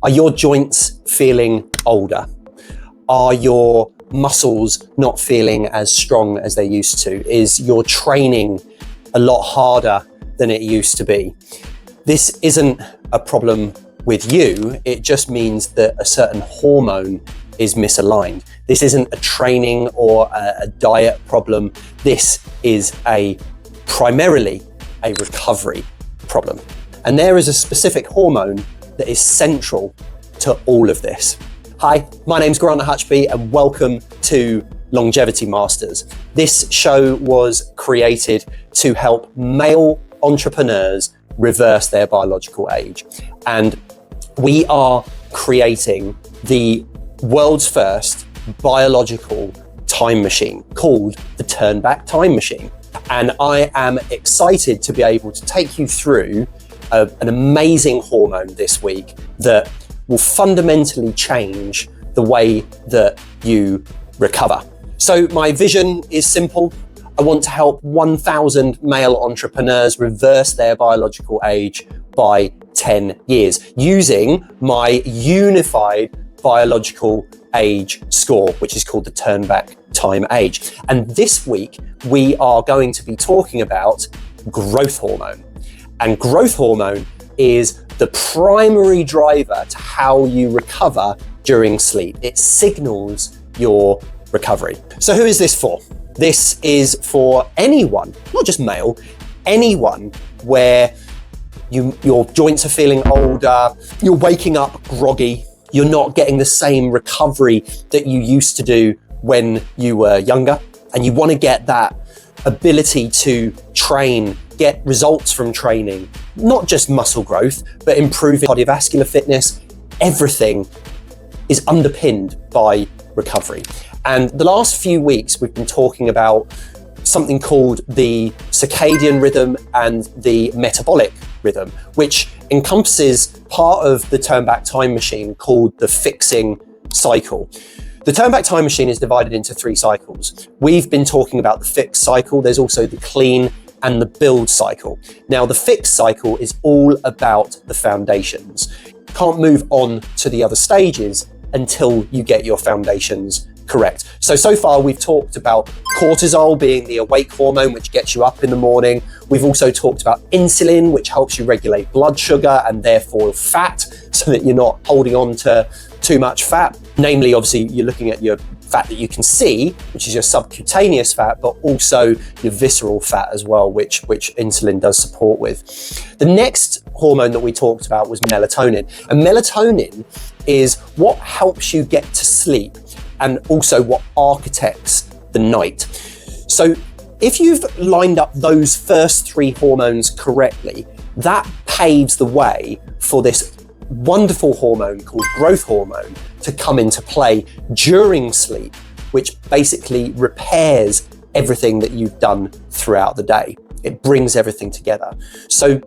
Are your joints feeling older? Are your muscles not feeling as strong as they used to? Is your training a lot harder than it used to be? This isn't a problem with you, it just means that a certain hormone is misaligned. This isn't a training or a diet problem. This is primarily a recovery problem. And there is a specific hormone that is central to all of this. Hi, my name's Grant Hutchby and welcome to Longevity Masters. This show was created to help male entrepreneurs reverse their biological age. And we are creating the world's first biological time machine called the Turn Back Time Machine. And I am excited to be able to take you through an amazing hormone this week that will fundamentally change the way that you recover. So my vision is simple. I want to help 1,000 male entrepreneurs reverse their biological age by 10 years using my unified biological age score, which is called the Turn Back Time Age. And this week, we are going to be talking about growth hormone. And growth hormone is the primary driver to how you recover during sleep. It signals your recovery. So who is this for? This is for anyone, not just male, anyone where your joints are feeling older, you're waking up groggy, you're not getting the same recovery that you used to do when you were younger, and you want to get that ability to train, get results from training, not just muscle growth, but improving cardiovascular fitness. Everything is underpinned by recovery. And the last few weeks, we've been talking about something called the circadian rhythm and the metabolic rhythm, which encompasses part of the Turn Back Time Machine called the fixing cycle. The Turn Back Time Machine is divided into 3 cycles. We've been talking about the fix cycle. There's also the clean and the build cycle. Now, the fix cycle is all about the foundations. You can't move on to the other stages until you get your foundations correct. So far we've talked about cortisol being the awake hormone, which gets you up in the morning. We've also talked about insulin, which helps you regulate blood sugar and therefore fat, so that you're not holding on to too much fat. Namely, obviously, you're looking at your fat that you can see, which is your subcutaneous fat, but also your visceral fat as well, which insulin does support with. The next hormone that we talked about was melatonin. And melatonin is what helps you get to sleep and also what architects the night. So if you've lined up those first 3 hormones correctly, that paves the way for this wonderful hormone called growth hormone to come into play during sleep, which basically repairs everything that you've done throughout the day. It brings everything together. So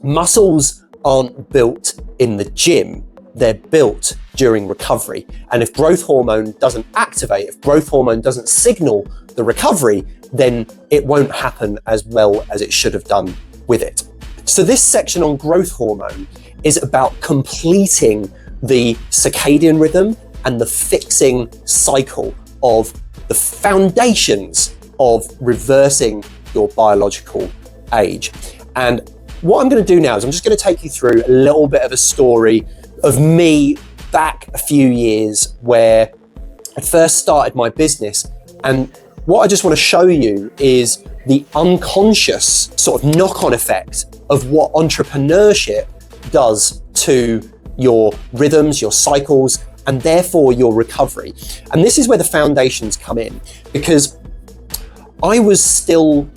muscles aren't built in the gym, they're built during recovery. And if growth hormone doesn't activate, if growth hormone doesn't signal the recovery, then it won't happen as well as it should have done with it. So this section on growth hormone is about completing the circadian rhythm and the fixing cycle of the foundations of reversing your biological age. And what I'm going to do now is I'm just going to take you through a little bit of a story of me back a few years where I first started my business. And what I just want to show you is the unconscious sort of knock-on effect of what entrepreneurship does to your rhythms, your cycles, and therefore your recovery. And this is where the foundations come in, because I was still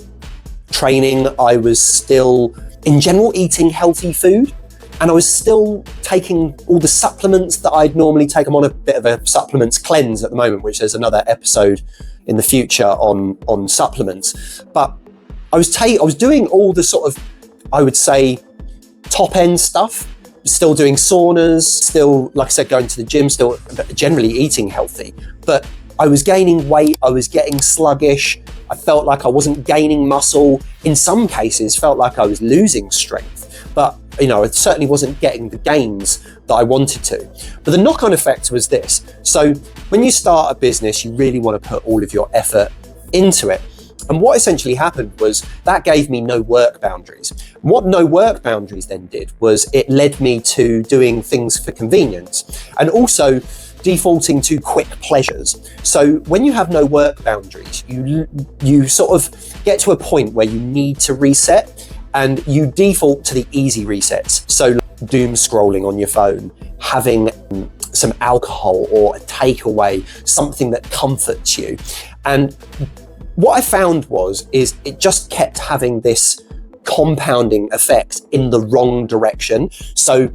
training, I was still in general eating healthy food, and I was still taking all the supplements that I'd normally take. I'm on a bit of a supplements cleanse at the moment, which there's another episode in the future on supplements. But I was doing all the sort of, I would say, top end stuff, still doing saunas, still, like I said, going to the gym, still generally eating healthy. But I was gaining weight, I was getting sluggish, I felt like I wasn't gaining muscle. In some cases, felt like I was losing strength. But I certainly wasn't getting the gains that I wanted to. But the knock-on effect was this. So when you start a business, you really want to put all of your effort into it. And what essentially happened was that gave me no work boundaries. What no work boundaries then did was it led me to doing things for convenience and also defaulting to quick pleasures. So when you have no work boundaries, you sort of get to a point where you need to reset and you default to the easy resets. So doom scrolling on your phone, having some alcohol or a takeaway, something that comforts you. And what I found is it just kept having this compounding effect in the wrong direction. So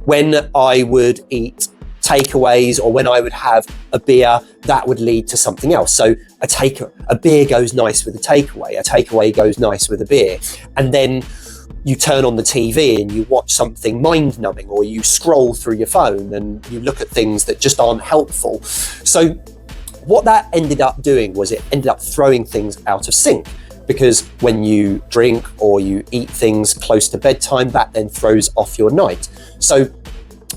when I would eat takeaways or when I would have a beer, that would lead to something else. So a beer goes nice with a takeaway goes nice with a beer. And then you turn on the TV and you watch something mind-numbing, or you scroll through your phone and you look at things that just aren't helpful. So what that ended up doing was it ended up throwing things out of sync, because when you drink or you eat things close to bedtime, that then throws off your night. So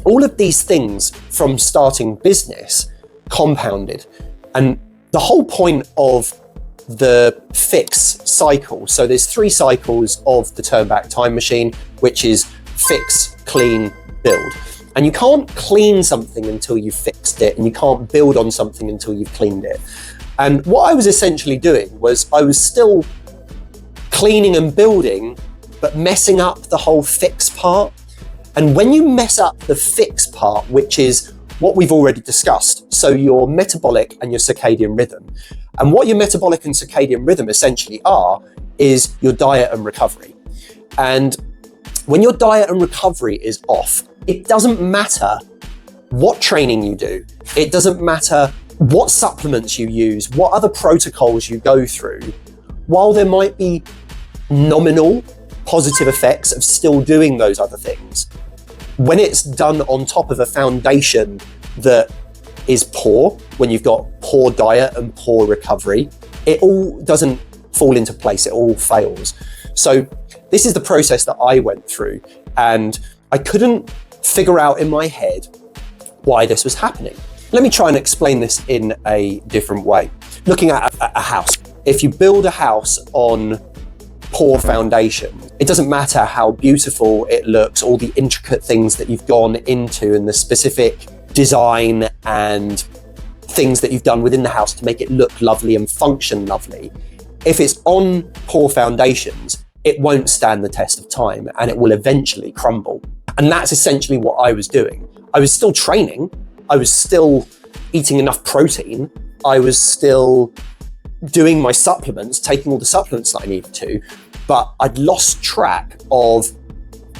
all of these things from starting business compounded. And the whole point of the fix cycle, so there's 3 cycles of the turn back time machine, which is fix, clean, build. And you can't clean something until you've fixed it, and you can't build on something until you've cleaned it. And what I was essentially doing was I was still cleaning and building, but messing up the whole fix part. And when you mess up the fix part, which is what we've already discussed, so your metabolic and your circadian rhythm, and what your metabolic and circadian rhythm essentially is your diet and recovery. And when your diet and recovery is off, it doesn't matter what training you do. It doesn't matter what supplements you use, what other protocols you go through. While there might be nominal positive effects of still doing those other things, when it's done on top of a foundation that is poor, when you've got poor diet and poor recovery, it all doesn't fall into place, it all fails. So this is the process that I went through, and I couldn't figure out in my head why this was happening. Let me try and explain this in a different way. Looking at a house. If you build a house on poor foundation, it doesn't matter how beautiful it looks, all the intricate things that you've gone into and the specific design and things that you've done within the house to make it look lovely and function lovely. If it's on poor foundations, it won't stand the test of time and it will eventually crumble. And that's essentially what I was doing. I was still training, I was still eating enough protein, I was still doing my supplements, taking all the supplements that I needed to, but I'd lost track of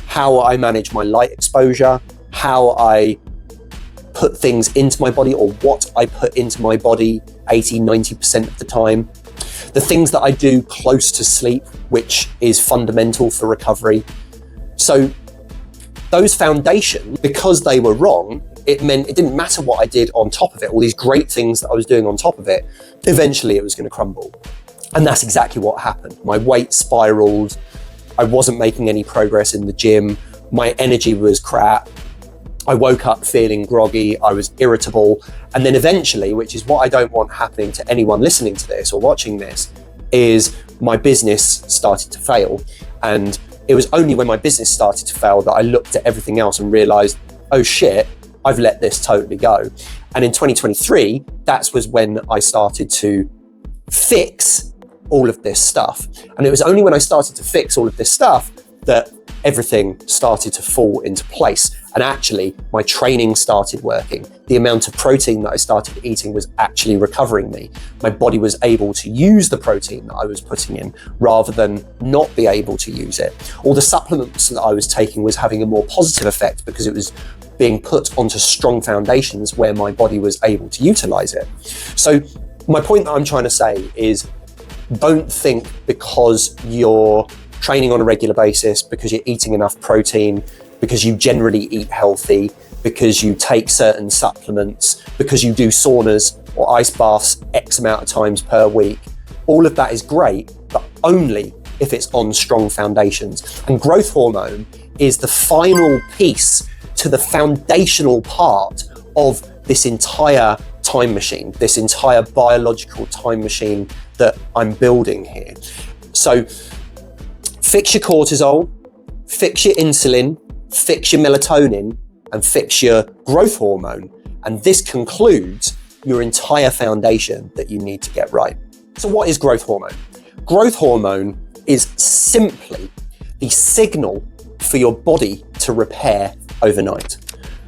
how I manage my light exposure, how I put things into my body, or what I put into my body 80-90% of the time. The things that I do close to sleep, which is fundamental for recovery. So those foundations, because they were wrong, it meant it didn't matter what I did on top of it, all these great things that I was doing on top of it, eventually it was going to crumble. And that's exactly what happened. My weight spiraled, I wasn't making any progress in the gym, my energy was crap, I woke up feeling groggy, I was irritable, and then eventually, which is what I don't want happening to anyone listening to this or watching this, is my business started to fail. And it was only when my business started to fail that I looked at everything else and realized, oh shit, I've let this totally go. And in 2023, that was when I started to fix all of this stuff. And it was only when I started to fix all of this stuff that everything started to fall into place. And actually, my training started working. The amount of protein that I started eating was actually recovering me. My body was able to use the protein that I was putting in rather than not be able to use it. All the supplements that I was taking was having a more positive effect because it was being put onto strong foundations where my body was able to utilize it. So my point that I'm trying to say is, don't think because you're training on a regular basis, because you're eating enough protein, because you generally eat healthy, because you take certain supplements, because you do saunas or ice baths X amount of times per week. All of that is great, but only if it's on strong foundations. And growth hormone is the final piece to the foundational part of this entire time machine, this entire biological time machine that I'm building here. So fix your cortisol, fix your insulin, fix your melatonin, and fix your growth hormone. And this concludes your entire foundation that you need to get right. So what is growth hormone? Growth hormone is simply the signal for your body to repair overnight.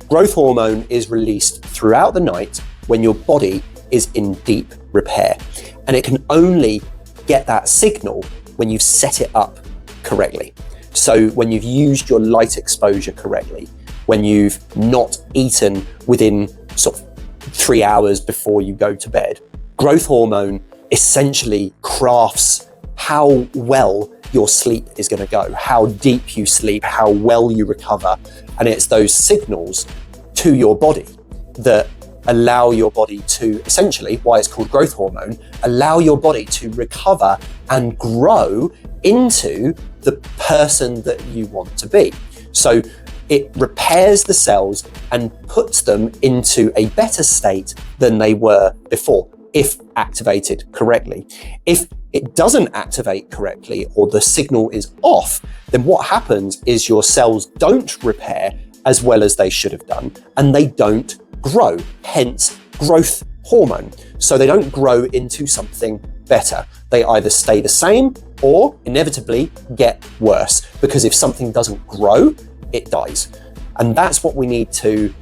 Growth hormone is released throughout the night when your body is in deep repair. And it can only get that signal when you've set it up correctly. So when you've used your light exposure correctly, when you've not eaten within sort of 3 hours before you go to bed. Growth hormone essentially crafts how well your sleep is going to go, how deep you sleep, how well you recover. And it's those signals to your body that allow your body to, essentially, why it's called growth hormone, allow your body to recover and grow into the person that you want to be. So it repairs the cells and puts them into a better state than they were before, if activated correctly. If it doesn't activate correctly or the signal is off, then what happens is your cells don't repair as well as they should have done, and they don't grow, hence growth hormone. So they don't grow into something better. They either stay the same or inevitably get worse, because if something doesn't grow, it dies. And that's what we need to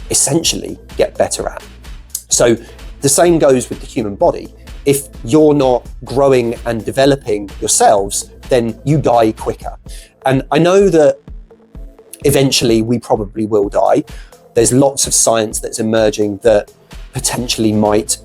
essentially get better at. So the same goes with the human body. If you're not growing and developing yourselves, then you die quicker. And I know that eventually we probably will die. There's lots of science that's emerging that potentially might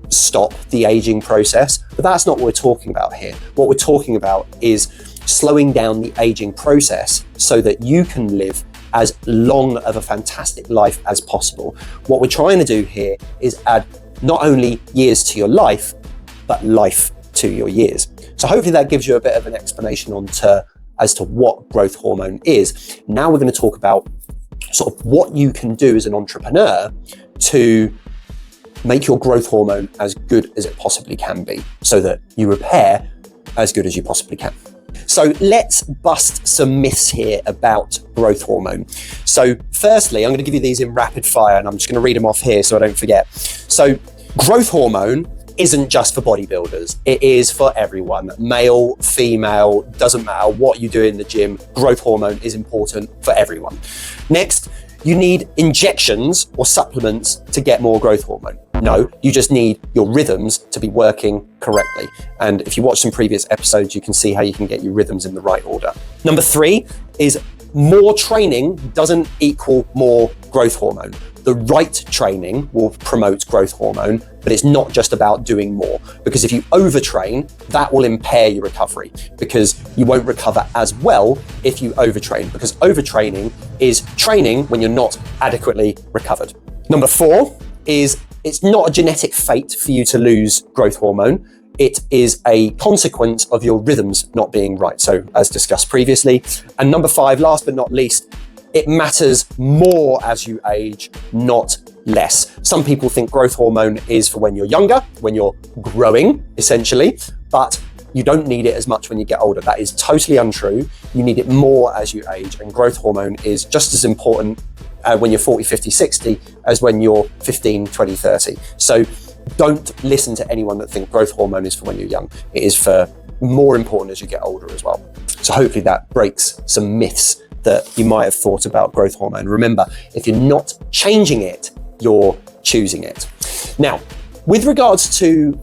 stop the aging process, but that's not what we're talking about here. What we're talking about is slowing down the aging process so that you can live as long of a fantastic life as possible. What we're trying to do here is add not only years to your life, but life to your years. So hopefully that gives you a bit of an explanation as to what growth hormone is. Now we're going to talk about sort of what you can do as an entrepreneur to make your growth hormone as good as it possibly can be, so that you repair as good as you possibly can. So let's bust some myths here about growth hormone. So firstly, I'm going to give you these in rapid fire, and I'm just going to read them off here so I don't forget. So growth hormone isn't just for bodybuilders. It is for everyone, male, female, doesn't matter what you do in the gym. Growth hormone is important for everyone. Next, you need injections or supplements to get more growth hormone. No, you just need your rhythms to be working correctly. And if you watch some previous episodes, you can see how you can get your rhythms in the right order. Number 3 is more training doesn't equal more growth hormone. The right training will promote growth hormone, but it's not just about doing more, because if you overtrain, that will impair your recovery, because you won't recover as well if you overtrain, because overtraining is training when you're not adequately recovered. Number 4 is it's not a genetic fate for you to lose growth hormone. It is a consequence of your rhythms not being right. So as discussed previously. And number 5, last but not least, it matters more as you age, not less. Some people think growth hormone is for when you're younger, when you're growing, essentially, but you don't need it as much when you get older. That is totally untrue. You need it more as you age, and growth hormone is just as important when you're 40, 50, 60 as when you're 15, 20, 30. So don't listen to anyone that thinks growth hormone is for when you're young. It is for more important as you get older as well. So hopefully that breaks some myths that you might have thought about growth hormone. Remember, if you're not changing it, you're choosing it. Now, with regards to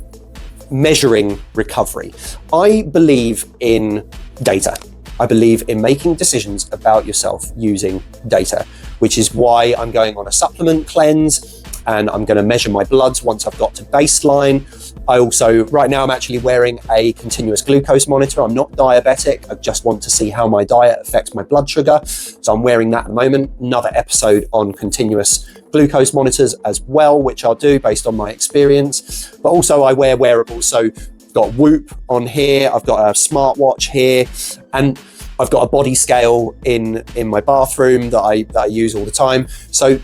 measuring recovery, I believe in data. I believe in making decisions about yourself using data, which is why I'm going on a supplement cleanse, and I'm going to measure my bloods once I've got to baseline. I also, right now I'm actually wearing a continuous glucose monitor. I'm not diabetic. I just want to see how my diet affects my blood sugar. So I'm wearing that at the moment. Another episode on continuous glucose monitors as well, which I'll do based on my experience. But also I wear wearables. So I've got Whoop on here. I've got a smartwatch here. And I've got a body scale in my bathroom that I use all the time. So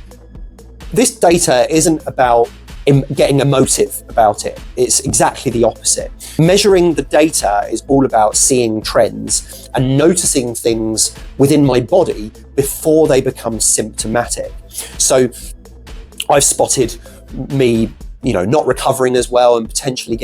this data isn't about getting emotive about it. It's exactly the opposite. Measuring the data is all about seeing trends and noticing things within my body before they become symptomatic. So I've spotted me, not recovering as well and potentially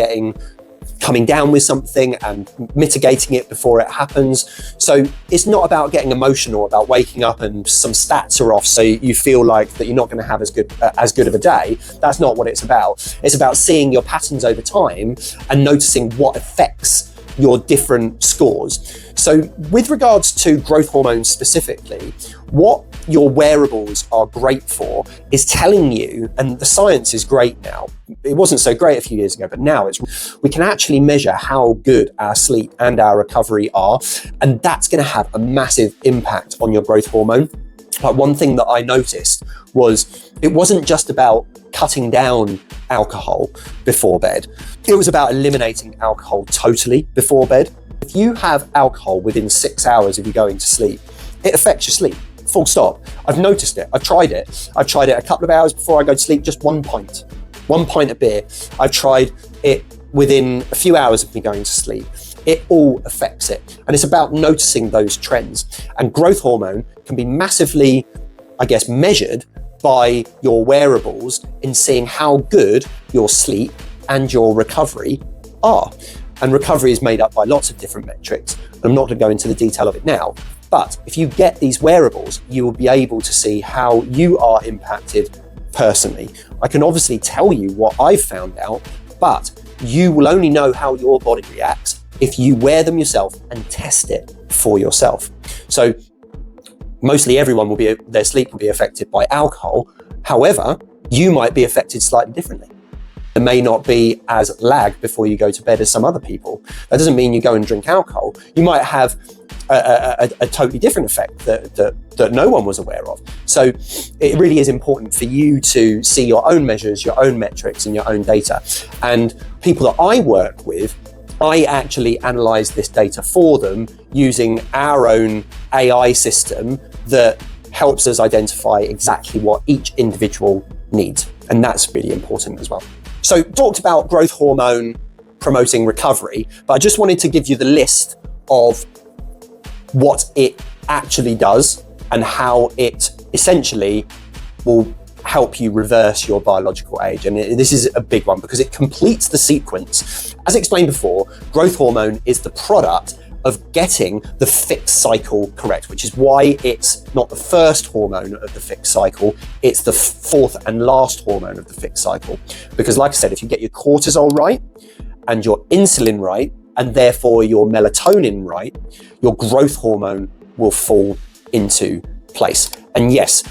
coming down with something and mitigating it before it happens. So it's not about getting emotional about waking up and some stats are off so you feel like that you're not going to have as good of a day. That's not what it's about. It's about seeing your patterns over time and noticing what affects your different scores. So with regards to growth hormones specifically, what your wearables are great for is telling you, and the science is great now, it wasn't so great a few years ago, but now we can actually measure how good our sleep and our recovery are, and that's going to have a massive impact on your growth hormone. Like one thing that I noticed was it wasn't just about cutting down alcohol before bed. It was about eliminating alcohol totally before bed. If you have alcohol within 6 hours of you going to sleep, it affects your sleep, full stop. I've noticed it, I've tried it. I've tried it a couple of hours before I go to sleep, just 1 pint of beer. I've tried it within a few hours of me going to sleep. It all affects it. And it's about noticing those trends. And growth hormone can be massively, measured by your wearables in seeing how good your sleep and your recovery are. And recovery is made up by lots of different metrics. I'm not going to go into the detail of it now, but if you get these wearables, you will be able to see how you are impacted personally. I can obviously tell you what I've found out, but you will only know how your body reacts if you wear them yourself and test it for yourself. So mostly everyone their sleep will be affected by alcohol. However, you might be affected slightly differently. There may not be as lag before you go to bed as some other people. That doesn't mean you go and drink alcohol. You might have a totally different effect that no one was aware of. So it really is important for you to see your own measures, your own metrics, and your own data. And people that I work with, I actually analyze this data for them using our own AI system that helps us identify exactly what each individual needs. And that's really important as well. So talked about growth hormone promoting recovery, but I just wanted to give you the list of what it actually does and how it essentially will help you reverse your biological age. And this is a big one because it completes the sequence. As explained before, growth hormone is the product of getting the fixed cycle correct, which is why it's not the first hormone of the fixed cycle, it's the fourth and last hormone of the fixed cycle. Because like I said, if you get your cortisol right and your insulin right, and therefore your melatonin right, your growth hormone will fall into place. And yes,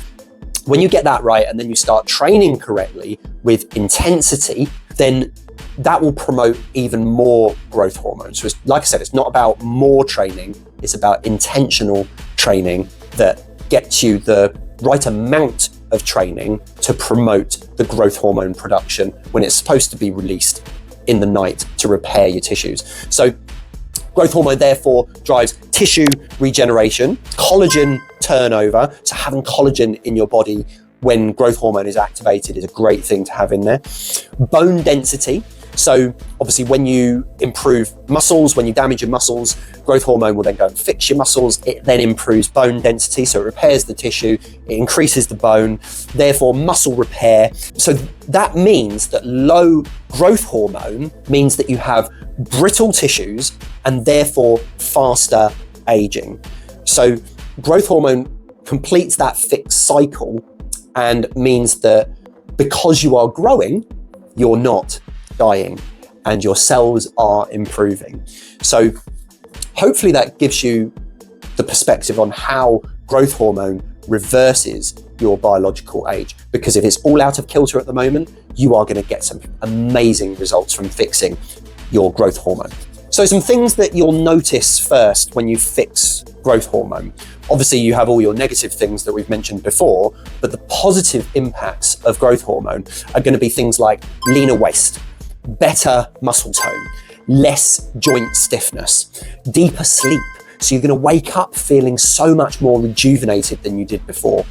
when you get that right and then you start training correctly with intensity, then that will promote even more growth hormones. So like I said, it's not about more training, it's about intentional training that gets you the right amount of training to promote the growth hormone production when it's supposed to be released in the night to repair your tissues. So growth hormone therefore drives tissue regeneration, collagen turnover. So having collagen in your body when growth hormone is activated is a great thing to have in there. Bone density. So obviously when you improve muscles, when you damage your muscles, growth hormone will then go and fix your muscles. It then improves bone density. So it repairs the tissue, it increases the bone, therefore muscle repair. So that means that low growth hormone means that you have brittle tissues and therefore faster aging. So growth hormone completes that fixed cycle and means that because you are growing, you're not dying and your cells are improving. So hopefully that gives you the perspective on how growth hormone reverses your biological age, because if it's all out of kilter at the moment, you are going to get some amazing results from fixing your growth hormone. So some things that you'll notice first when you fix growth hormone. Obviously you have all your negative things that we've mentioned before, but the positive impacts of growth hormone are going to be things like leaner waist, better muscle tone, less joint stiffness, deeper sleep, So you're going to wake up feeling so much more rejuvenated than you did before.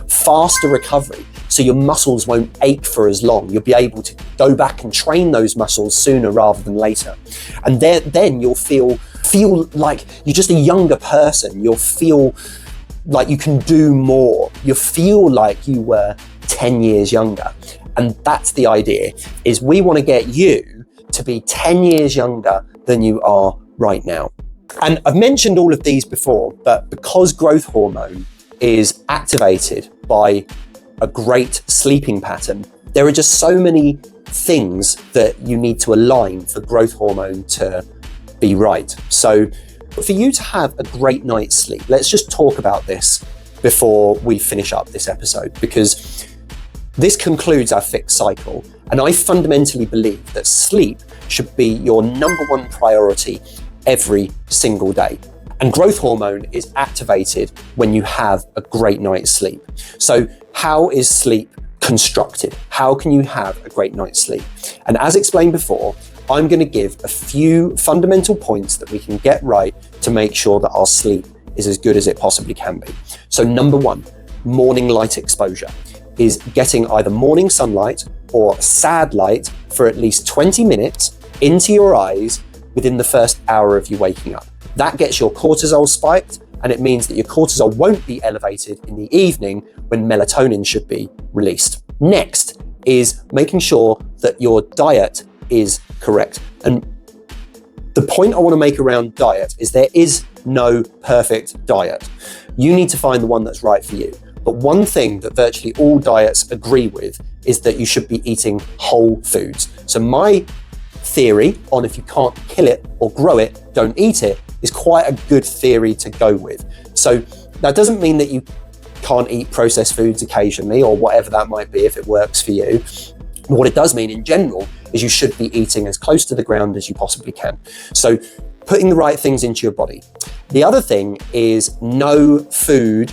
Faster recovery, so your muscles won't ache for as long. You'll be able to go back and train those muscles sooner rather than later. And then you'll feel like you're just a younger person. You'll feel like you can do more. You'll feel like you were 10 years younger. And that's the idea, is we want to get you to be 10 years younger than you are right now. And I've mentioned all of these before, but because growth hormone is activated by a great sleeping pattern, there are just so many things that you need to align for growth hormone to be right. So for you to have a great night's sleep, let's just talk about this before we finish up this episode, because this concludes our fixed cycle. And I fundamentally believe that sleep should be your number one priority every single day. And growth hormone is activated when you have a great night's sleep. So how is sleep constructed? How can you have a great night's sleep? And as explained before, I'm going to give a few fundamental points that we can get right to make sure that our sleep is as good as it possibly can be. So number one, morning light exposure is getting either morning sunlight or sad light for at least 20 minutes into your eyes within the first hour of you waking up. That gets your cortisol spiked, and it means that your cortisol won't be elevated in the evening when melatonin should be released. Next is making sure that your diet is correct. And the point I want to make around diet is there is no perfect diet. You need to find the one that's right for you. But one thing that virtually all diets agree with is that you should be eating whole foods. So my theory on if you can't kill it or grow it, don't eat it, is quite a good theory to go with. So that doesn't mean that you can't eat processed foods occasionally or whatever that might be if it works for you. What it does mean in general is you should be eating as close to the ground as you possibly can. So putting the right things into your body. The other thing is no food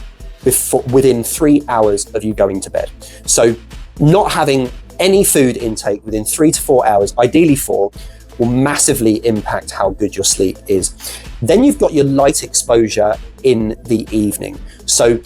within 3 hours of you going to bed. So not having any food intake within 3 to 4 hours, ideally 4, will massively impact how good your sleep is. Then you've got your light exposure in the evening. So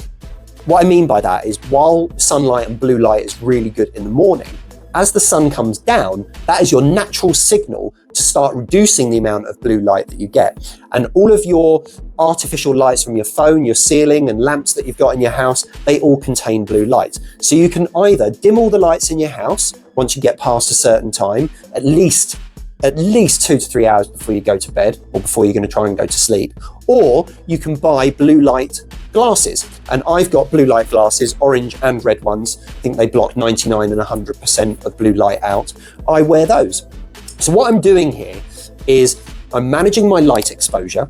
what I mean by that is while sunlight and blue light is really good in the morning, as the sun comes down, that is your natural signal to start reducing the amount of blue light that you get. And all of your artificial lights from your phone, your ceiling and lamps that you've got in your house, they all contain blue light. So you can either dim all the lights in your house once you get past a certain time, at least 2 to 3 hours before you go to bed or before you're going to try and go to sleep, or you can buy blue light glasses. And I've got blue light glasses, orange and red ones. I think they block 99 and 100% of blue light out. I wear those. So what I'm doing here is I'm managing my light exposure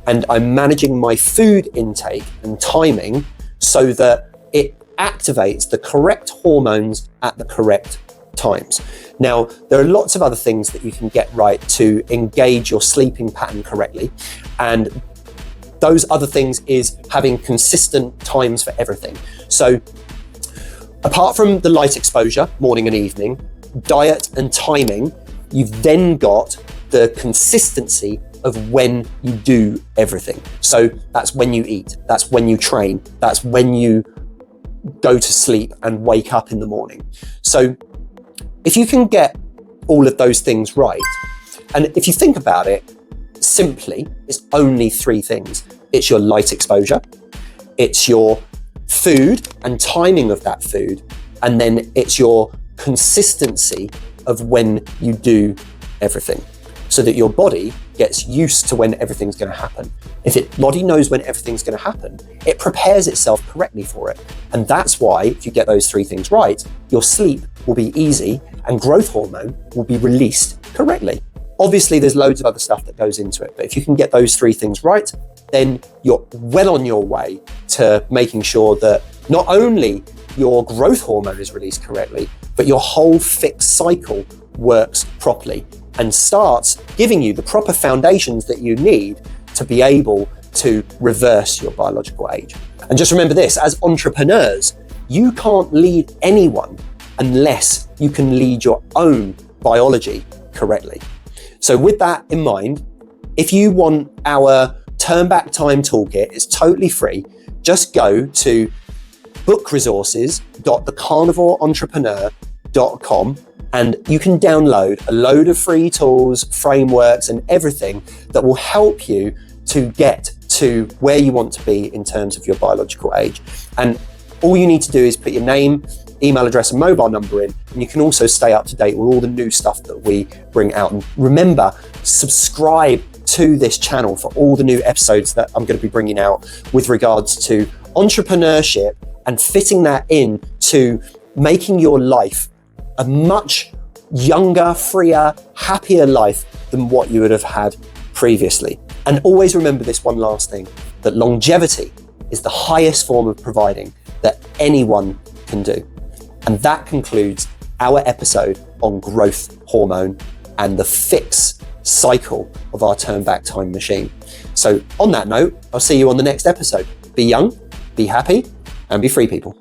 and I'm managing my food intake and timing so that it activates the correct hormones at the correct times. Now, there are lots of other things that you can get right to engage your sleeping pattern correctly. And those other things is having consistent times for everything. So apart from the light exposure, morning and evening, diet and timing, you've then got the consistency of when you do everything. So that's when you eat, that's when you train, that's when you go to sleep and wake up in the morning. So if you can get all of those things right, and if you think about it, simply, it's only 3 things. It's your light exposure, it's your food and timing of that food, and then it's your consistency of when you do everything, so that your body gets used to when everything's going to happen. If your body knows when everything's going to happen, it prepares itself correctly for it. And that's why, if you get those 3 things right, your sleep will be easy and growth hormone will be released correctly. Obviously, there's loads of other stuff that goes into it, but if you can get those 3 things right, then you're well on your way to making sure that not only your growth hormone is released correctly, but your whole fixed cycle works properly and starts giving you the proper foundations that you need to be able to reverse your biological age. And just remember this, as entrepreneurs, you can't lead anyone unless you can lead your own biology correctly. So with that in mind, if you want our Turn Back Time Toolkit. It's totally free. Just go to bookresources.thecarnivoreentrepreneur.com and you can download a load of free tools, frameworks, and everything that will help you to get to where you want to be in terms of your biological age. And all you need to do is put your name, email address, and mobile number in, and you can also stay up to date with all the new stuff that we bring out. And remember, subscribe to this channel for all the new episodes that I'm going to be bringing out with regards to entrepreneurship and fitting that in to making your life a much younger, freer, happier life than what you would have had previously. And always remember this one last thing, that longevity is the highest form of providing that anyone can do. And that concludes our episode on growth hormone and the fix cycle of our turn back time machine. So on that note, I'll see you on the next episode. Be young, be happy, and be free, people.